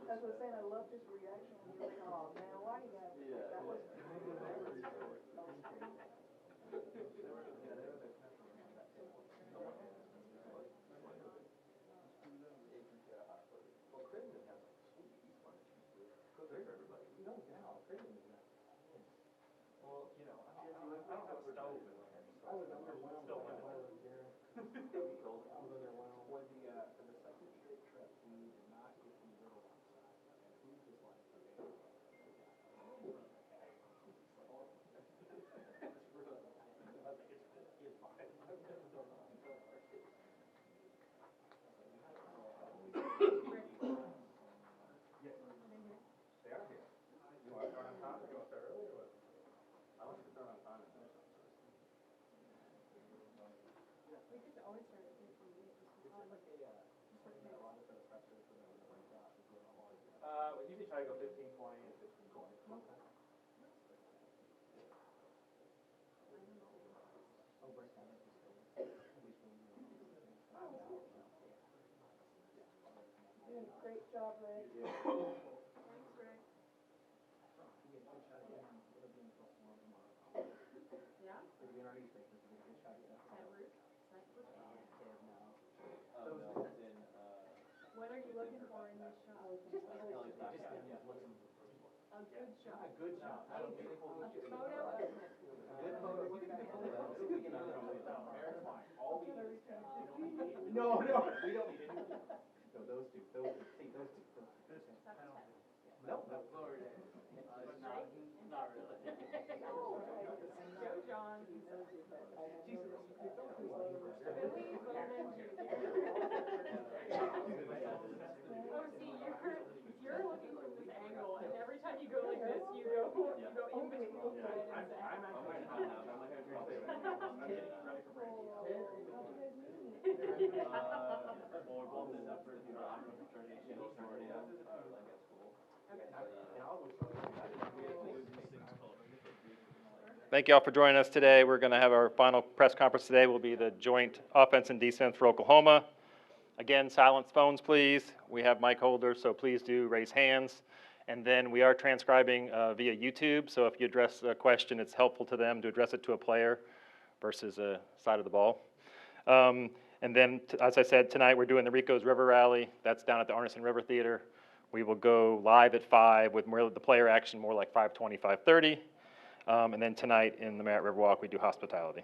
That's what I'm saying. I love his reaction when you're like, oh man, why you got that was We usually try to go 15, 20, and 15, 20. Okay. great job, Ray. Thanks, Ray. Yeah? What are you looking for in this shot? A good shot. A good shot. A photo of him. No, we don't need any. No, those two. See, those two. No, not really. Go, John. Finley, Bowman, Oh, see, you're looking from this angle, and every time you go like this, you go in between the head and Zach. I'm actually hot now. My hair's all faded. I'm getting ready for well, we're both in that first year. I'm a fraternity. She's a sorority. I'm like at school. Thank you all for joining us today. We're going to have our final press conference today. Will be the joint offense and defense for Oklahoma. Again, silence phones, please. We have mic holders, so please do raise hands. And then we are transcribing via YouTube, so if you address a question, it's helpful to them to address it to a player versus a side of the ball. And then, as I said, tonight we're doing the Rico's River Rally. That's down at the Arneson River Theater. We will go live at 5 with more of the player action, more like 5:20, 5:30. And then tonight in the Merritt River Walk, we do hospitality.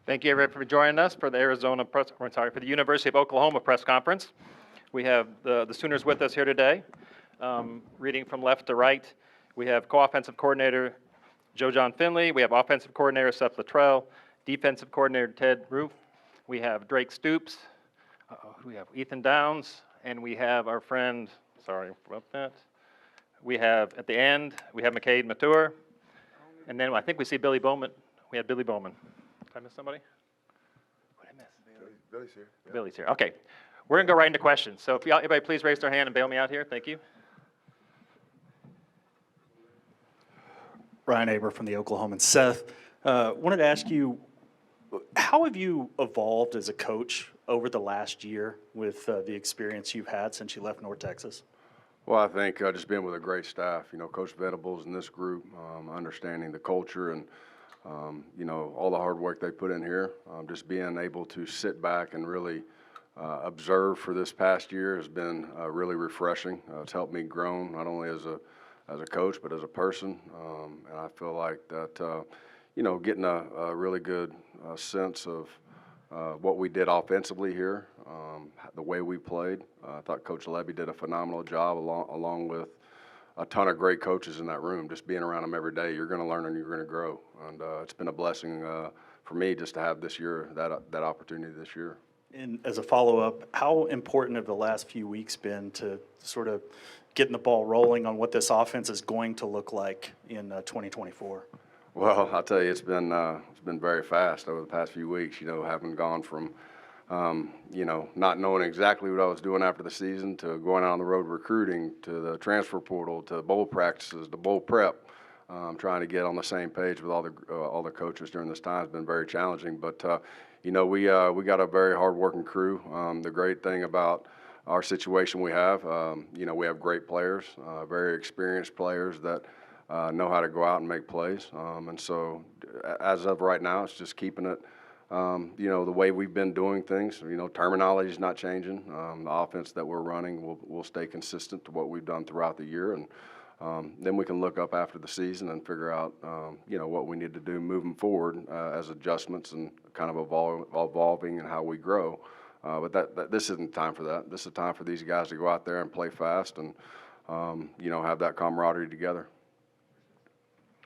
Thank you, everybody, for joining us for the for the University of Oklahoma press conference. We have the Sooners with us here today. Reading from left to right, we have co-offensive coordinator Joe John Finley. We have offensive coordinator Seth Littrell, defensive coordinator Ted Roof. We have Drake Stoops. We have Ethan Downs, and we have our friend. Sorry about that. We have at the end we have McKade Metteaur, and then I think we see Billy Bowman. We have Billy Bowman. Did I miss somebody? What did I miss? Billy's here. Yeah. Billy's here. Okay. We're going to go right into questions. So if everybody please raise their hand and bail me out here. Thank you. Ryan Aber from the Oklahoman. Seth, wanted to ask you, how have you evolved as a coach over the last year with the experience you've had since you left North Texas? Well, I think just being with a great staff, Coach Venables and this group, understanding the culture and, all the hard work they put in here, just being able to sit back and really observe for this past year has been really refreshing. It's helped me grow not only as a coach but as a person, and I feel like that getting a really good sense of what we did offensively here, the way we played. I thought Coach Levy did a phenomenal job along with a ton of great coaches in that room. Just being around them every day, you're going to learn and you're going to grow. And it's been a blessing for me just to have this year, that opportunity this year. And as a follow-up, how important have the last few weeks been to sort of getting the ball rolling on what this offense is going to look like in 2024? Well, I'll tell you, it's been very fast over the past few weeks. You know, having gone from, you know, not knowing exactly what I was doing after the season to going out on the road recruiting to the transfer portal to bowl practices to bowl prep, trying to get on the same page with all the coaches during this time has been very challenging. But you know, we got a very hard-working crew. The great thing about our situation we have, you know, we have great players, very experienced players that know how to go out and make plays. And so as of right now, it's just keeping it, you know, the way we've been doing things. You know, terminology is not changing. The offense that we're running will stay consistent to what we've done throughout the year. And then we can look up after the season and figure out, you know, what we need to do moving forward as adjustments and kind of evolving and how we grow. But this isn't time for that. This is time for these guys to go out there and play fast and, you know, have that camaraderie together.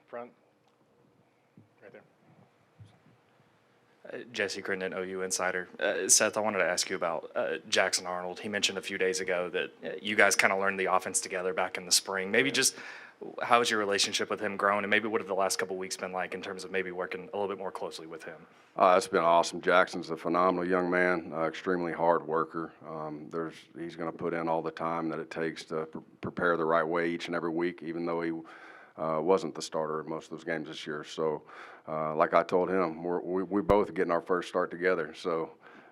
Front. Right there. Jesse Crittenden, OU Insider. Seth, I wanted to ask you about Jackson Arnold. He mentioned a few days ago that you guys kind of learned the offense together back in the spring. Maybe just how has your relationship with him grown, and maybe what have the last couple of weeks been like in terms of maybe working a little bit more closely with him? It's been awesome. Jackson's a phenomenal young man, extremely hard worker. He's going to put in all the time that it takes to prepare the right way each and every week, even though he wasn't the starter in most of those games this year. So, like I told him, we're both getting our first start together. So,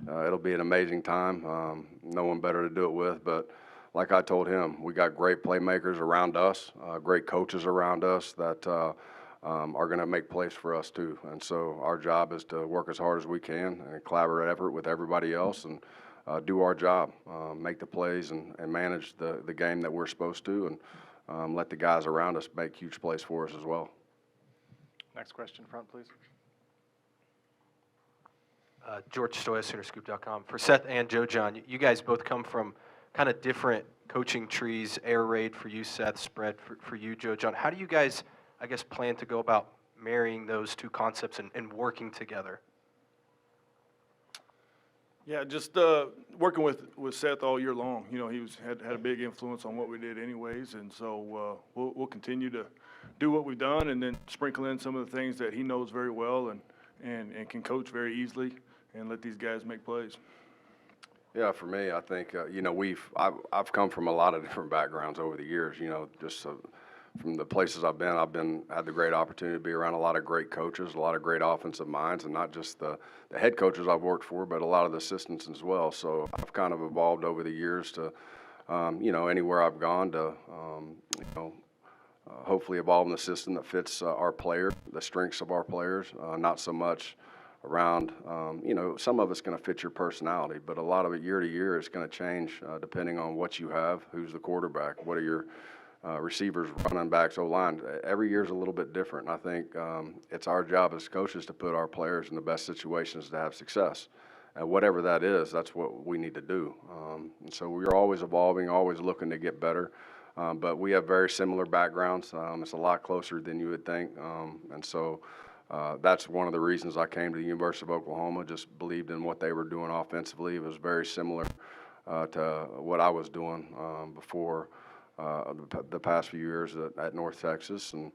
it'll be an amazing time. No one better to do it with. But like I told him, we got great playmakers around us, great coaches around us that are going to make plays for us too. And so our job is to work as hard as we can and collaborate effort with everybody else and do our job, make the plays and manage the game that we're supposed to, and let the guys around us make huge plays for us as well. Next question, front, please. George Stoya, SoonerScoop.com. For Seth and Joe John, you guys both come from kind of different coaching trees. Air raid for you, Seth. Spread for you, Joe John. How do you guys, I guess, plan to go about marrying those two concepts and working together? Yeah, just working with Seth all year long. You know, he had a big influence on what we did anyways, and so we'll continue to do what we've done and then sprinkle in some of the things that he knows very well and can coach very easily and let these guys make plays. Yeah, for me, I think you know I've come from a lot of different backgrounds over the years. You know, just from the places I've had the great opportunity to be around a lot of great coaches, a lot of great offensive minds, and not just the head coaches I've worked for, but a lot of the assistants as well. So I've kind of evolved over the years to, you know, anywhere I've gone to, you know, hopefully evolve in the system that fits our players, the strengths of our players, not so much around, you know, some of it's going to fit your personality, but a lot of it year to year is going to change depending on what you have, who's the quarterback, what are your receivers, running backs, O-line. Every year is a little bit different. And I think it's our job as coaches to put our players in the best situations to have success. And whatever that is, that's what we need to do. And so we're always evolving, always looking to get better. But we have very similar backgrounds. It's a lot closer than you would think. And so that's one of the reasons I came to the University of Oklahoma, just believed in what they were doing offensively. It was very similar to what I was doing before the past few years at North Texas. And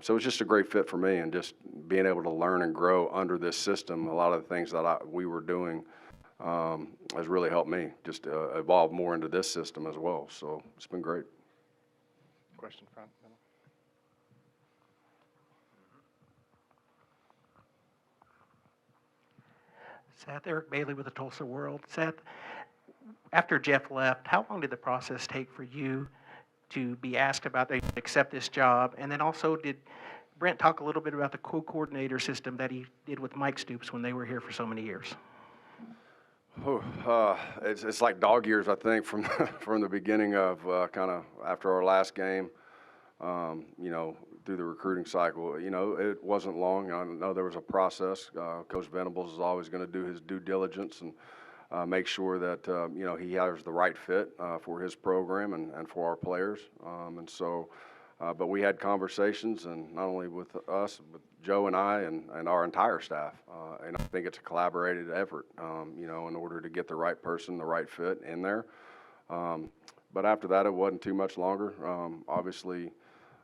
so it was just a great fit for me, and just being able to learn and grow under this system. A lot of the things that we were doing has really helped me just evolve more into this system as well. So it's been great. Question front. Seth, Eric Bailey with the Tulsa World. Seth, after Jeff left, how long did the process take for you to be asked about to accept this job? And then also, did Brent talk a little bit about the co-coordinator system that he did with Mike Stoops when they were here for so many years? It's like dog years, I think, from the beginning of kind of after our last game, you know, through the recruiting cycle. You know, it wasn't long. I know there was a process. Coach Venables is always going to do his due diligence and make sure that, you know, he has the right fit for his program and for our players. And so But we had conversations, and not only with us, but Joe and I and our entire staff. And I think it's a collaborated effort, you know, in order to get the right person, the right fit in there. But after that, it wasn't too much longer. Obviously,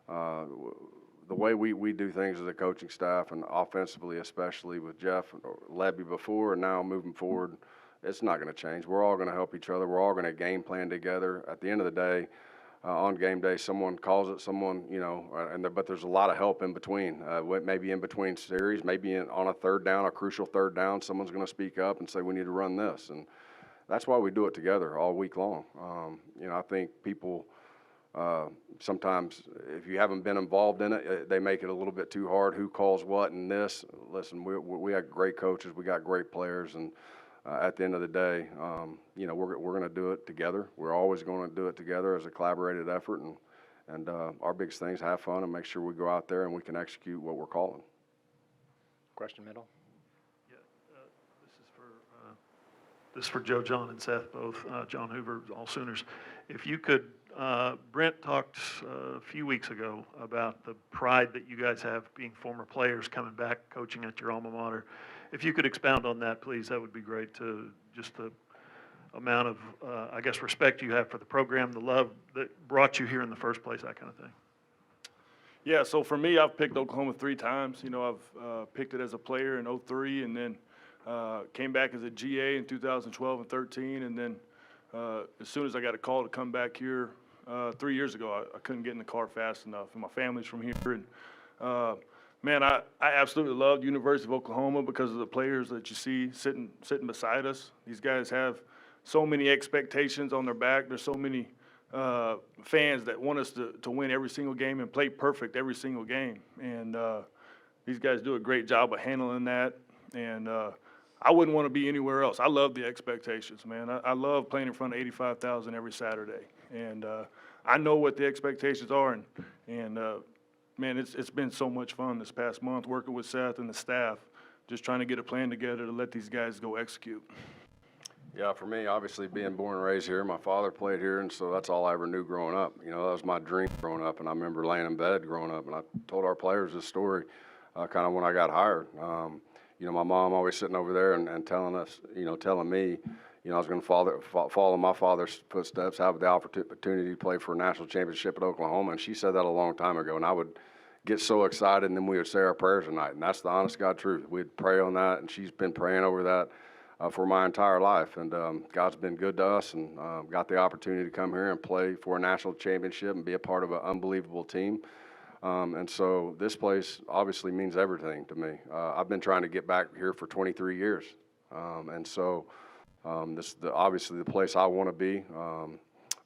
the way we do things as a coaching staff, and offensively, especially with Jeff or Lebby before and now moving forward, it's not going to change. We're all going to help each other. We're all going to game plan together. At the end of the day, on game day, someone calls it, someone, you know, but there's a lot of help in between. Maybe in between series, maybe on a third down, a crucial third down, someone's going to speak up and say, we need to run this. And that's why we do it together all week long. You know, I think people sometimes, if you haven't been involved in it, they make it a little bit too hard. Who calls what and this? Listen, we have great coaches, we got great players, and at the end of the day, you know, we're going to do it together. We're always going to do it together as a collaborated effort, and our biggest thing is have fun and make sure we go out there and we can execute what we're calling. Question middle. Yeah, this is for Joe, John, and Seth, both. John Hoover, all Sooners. If you could, Brent talked a few weeks ago about the pride that you guys have being former players coming back, coaching at your alma mater. If you could expound on that, please, that would be great. To just the amount of, I guess, respect you have for the program, the love that brought you here in the first place, that kind of thing. Yeah, so for me, I've picked Oklahoma 3 times. You know, I've picked it as a player in 03, and then came back as a GA in 2012 and 13, and then as soon as I got a call to come back here 3 years ago, I couldn't get in the car fast enough, and my family's from here. And man, I absolutely loved University of Oklahoma because of the players that you see sitting beside us. These guys have so many expectations on their back. There's so many fans that want us to win every single game and play perfect every single game. And these guys do a great job of handling that. And I wouldn't want to be anywhere else. I love the expectations, man. I love playing in front of 85,000 every Saturday. And I know what the expectations are. And man, it's been so much fun this past month working with Seth and the staff, just trying to get a plan together to let these guys go execute. Yeah, for me, obviously being born and raised here, my father played here, and so that's all I ever knew growing up. You know, that was my dream growing up, and I remember laying in bed growing up, and I told our players this story kind of when I got hired. You know, my mom always sitting over there and telling us, you know, telling me, you know, I was going to follow my father's footsteps, have the opportunity to play for a national championship at Oklahoma, and she said that a long time ago, and I would get so excited, and then we would say our prayers at night, and that's the honest God truth. We'd pray on that, and she's been praying over that for my entire life, and God's been good to us, and got the opportunity to come here and play for a national championship and be a part of an unbelievable team. And so this place obviously means everything to me. I've been trying to get back here for 23 years, and so this is obviously the place I want to be.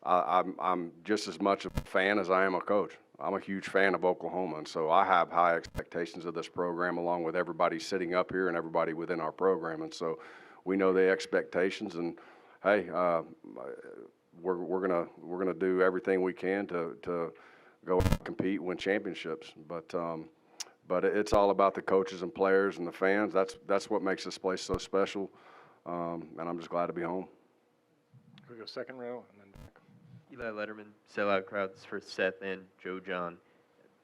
I'm just as much a fan as I am a coach. I'm a huge fan of Oklahoma, and so I have high expectations of this program, along with everybody sitting up here and everybody within our program. And so we know the expectations, and hey, we're gonna do everything we can to go and compete, win championships. But it's all about the coaches and players and the fans. That's what makes this place so special, and I'm just glad to be home. We go second row and then back. Eli Letterman, sellout crowds for Seth and Joe John.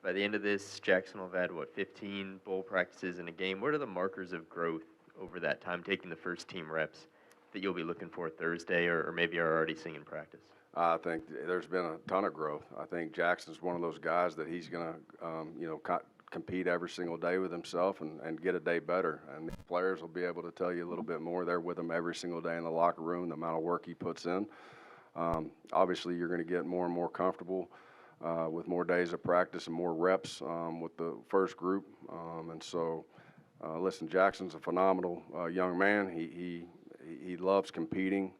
By the end of this, Jackson will have had, 15 bowl practices in a game. What are the markers of growth over that time, taking the first team reps, that you'll be looking for Thursday or maybe are already seeing in practice? I think there's been a ton of growth. I think Jackson's one of those guys that he's going to, you know, compete every single day with himself and get a day better. And the players will be able to tell you a little bit more. They're with him every single day in the locker room, the amount of work he puts in. Obviously, you're going to get more and more comfortable with more days of practice and more reps with the first group. And so, listen, Jackson's a phenomenal young man. He loves competing.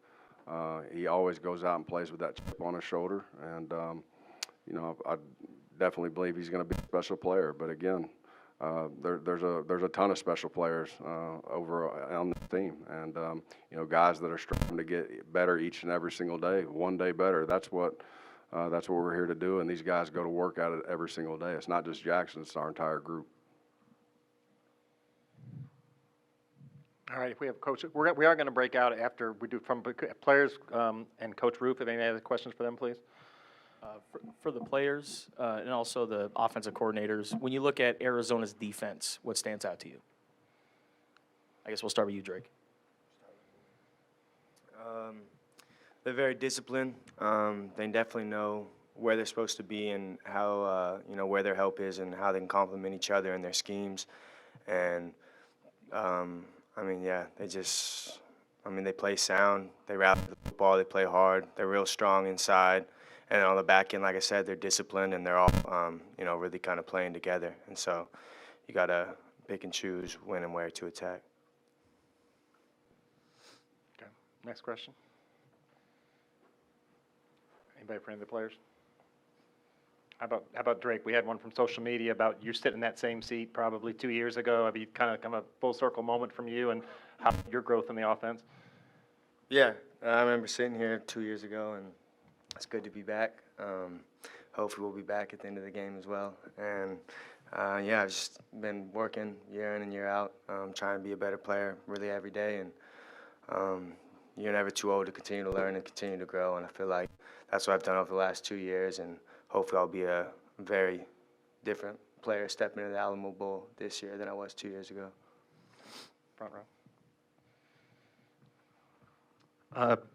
He always goes out and plays with that chip on his shoulder. And, you know, I definitely believe he's going to be a special player. But, again, there's a ton of special players over on the team, and you know, guys that are striving to get better each and every single day, one day better. That's what we're here to do, and these guys go to work at it every single day. It's not just Jackson; it's our entire group. All right, if we have Coach, we are going to break out after we do from players and Coach Roof. If any other questions for them, please. For the players and also the offensive coordinators, when you look at Arizona's defense, what stands out to you? I guess we'll start with you, Drake. They're very disciplined. They definitely know where they're supposed to be and how, where their help is and how they can complement each other in their schemes. And, they play sound. They rally the football. They play hard. They're real strong inside. And on the back end, like I said, they're disciplined and they're all, really kind of playing together. And so you got to pick and choose when and where to attack. Okay. Next question. Anybody for any of the players? How about Drake? We had one from social media about you sitting in that same seat probably 2 years ago. Have you kind of come a full circle moment from you and how your growth in the offense? Yeah, I remember sitting here 2 years ago, and it's good to be back. Hopefully we'll be back at the end of the game as well. And, I've just been working year in and year out, trying to be a better player really every day. And you're never too old to continue to learn and continue to grow. And I feel like that's what I've done over the last 2 years. And hopefully I'll be a very different player stepping into the Alamo Bowl this year than I was 2 years ago. Front row.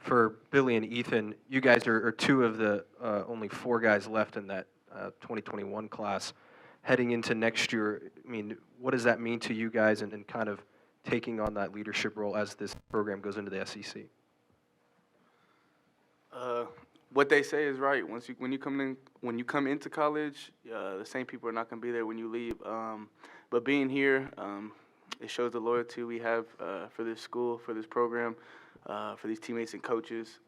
For Billy and Ethan, you guys are two of the only 4 guys left in that 2021 class. Heading into next year, I mean, what does that mean to you guys and kind of taking on that leadership role as this program goes into the SEC? What they say is right. When you come into college, the same people are not going to be there when you leave. But being here, it shows the loyalty we have for this school, for this program, for these teammates and coaches.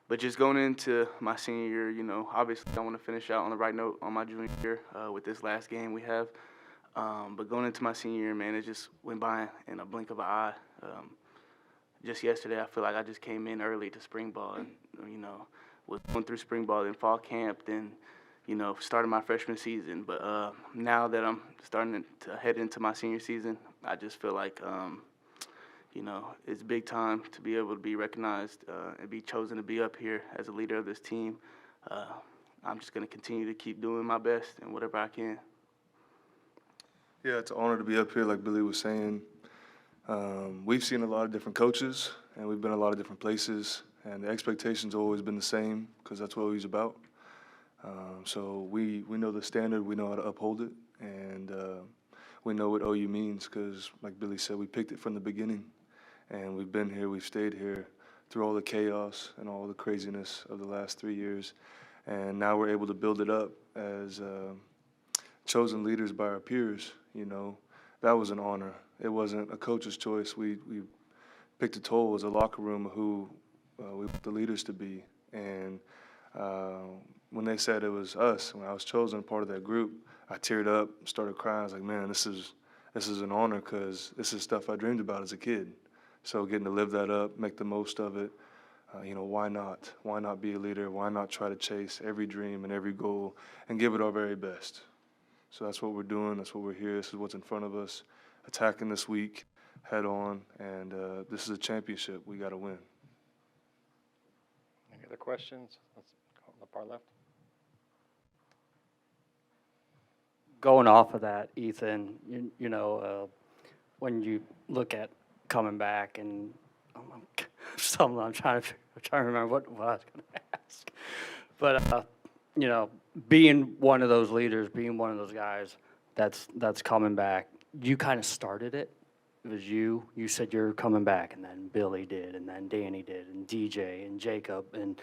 But just going into my senior year, obviously I want to finish out on the right note on my junior year with this last game we have. But going into my senior year, man, it just went by in a blink of an eye. Just yesterday, I feel like I just came in early to spring ball and, was going through spring ball, then fall camp, then, started my freshman season. But now that I'm starting to head into my senior season, I just feel like, it's big time to be able to be recognized and be chosen to be up here as a leader of this team. I'm just going to continue to keep doing my best and whatever I can. Yeah, it's an honor to be up here, like Billy was saying. We've seen a lot of different coaches, and we've been a lot of different places, and the expectations have always been the same because that's what he's about. So we know the standard, we know how to uphold it, and we know what OU means because, like Billy said, we picked it from the beginning, and we've been here, we've stayed here through all the chaos and all the craziness of the last 3 years, and now we're able to build it up as chosen leaders by our peers. That was an honor. It wasn't a coach's choice. We picked a toll as a locker room of who we want the leaders to be. And when they said it was us, when I was chosen part of that group, I teared up, started crying. I was like, man, this is an honor because this is stuff I dreamed about as a kid. So getting to live that up, make the most of it, why not? Why not be a leader? Why not try to chase every dream and every goal and give it our very best? So that's what we're doing. That's what we're here. This is what's in front of us. Attacking this week, head on, and this is a championship. We got to win. Any other questions? Let's go on the far left. Going off of that, Ethan, when you look at coming back, and I'm trying to remember what I was going to ask, but being one of those leaders, being one of those guys that's coming back. You kind of started it. It was you. You said you're coming back, and then Billy did, and then Danny did, and DJ and Jacob. And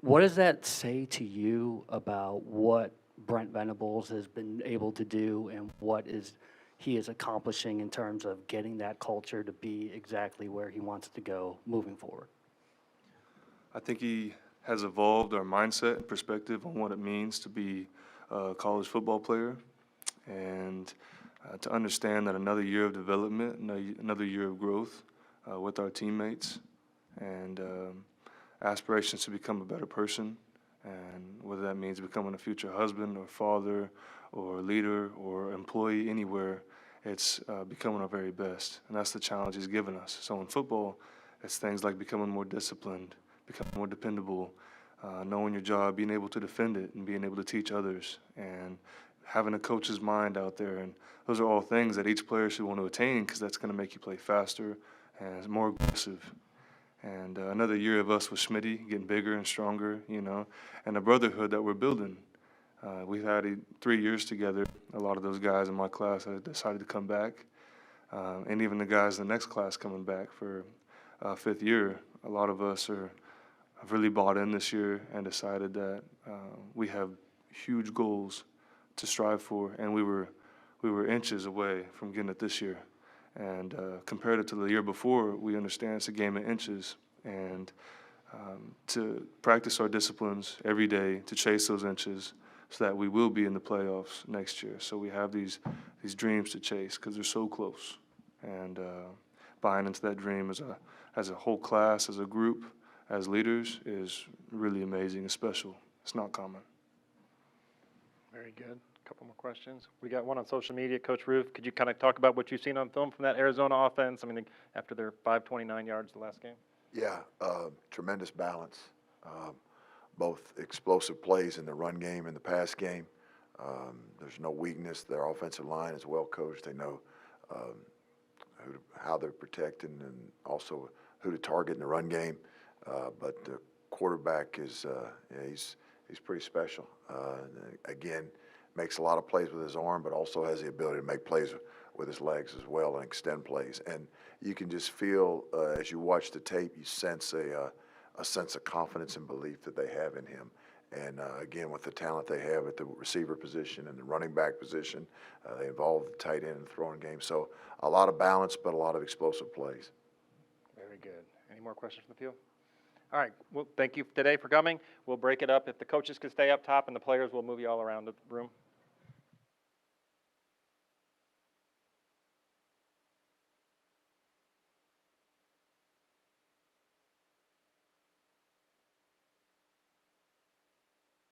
what does that say to you about what Brent Venables has been able to do and what he is accomplishing in terms of getting that culture to be exactly where he wants it to go moving forward? I think he has evolved our mindset and perspective on what it means to be a college football player, and to understand that another year of development, another year of growth with our teammates, and aspirations to become a better person, and whether that means becoming a future husband or father or leader or employee anywhere, it's becoming our very best. And that's the challenge he's given us. So in football, it's things like becoming more disciplined, becoming more dependable, knowing your job, being able to defend it, and being able to teach others, and having a coach's mind out there. And those are all things that each player should want to attain, because that's going to make you play faster and more aggressive. And another year of us with Schmitty getting bigger and stronger, you know, and the brotherhood that we're building. We've had 3 years together. A lot of those guys in my class have decided to come back. And even the guys in the next class coming back for fifth year. A lot of us have really bought in this year and decided that we have huge goals to strive for, and we were inches away from getting it this year. And compared it to the year before, we understand it's a game of inches, and to practice our disciplines every day to chase those inches so that we will be in the playoffs next year. So we have these dreams to chase because they're so close. And buying into that dream as a whole class, as a group, as leaders is really amazing and special. It's not common. Very good. A couple more questions. We got one on social media. Coach Roof, could you kind of talk about what you've seen on film from that Arizona offense? I mean, after their 529 yards the last game. Yeah, tremendous balance. Both explosive plays in the run game and the pass game. There's no weakness. Their offensive line is well coached. They know how they're protecting and also who to target in the run game. But the quarterback is he's pretty special. Again, makes a lot of plays with his arm, but also has the ability to make plays with his legs as well and extend plays. And you can just feel as you watch the tape, you sense a sense of confidence and belief that they have in him. And again, with the talent they have at the receiver position and the running back position, they involve the tight end and throwing game. So a lot of balance, but a lot of explosive plays. Very good. Any more questions from the field? All right. Well, thank you today for coming. We'll break it up. If the coaches could stay up top and the players, we'll move you all around the room.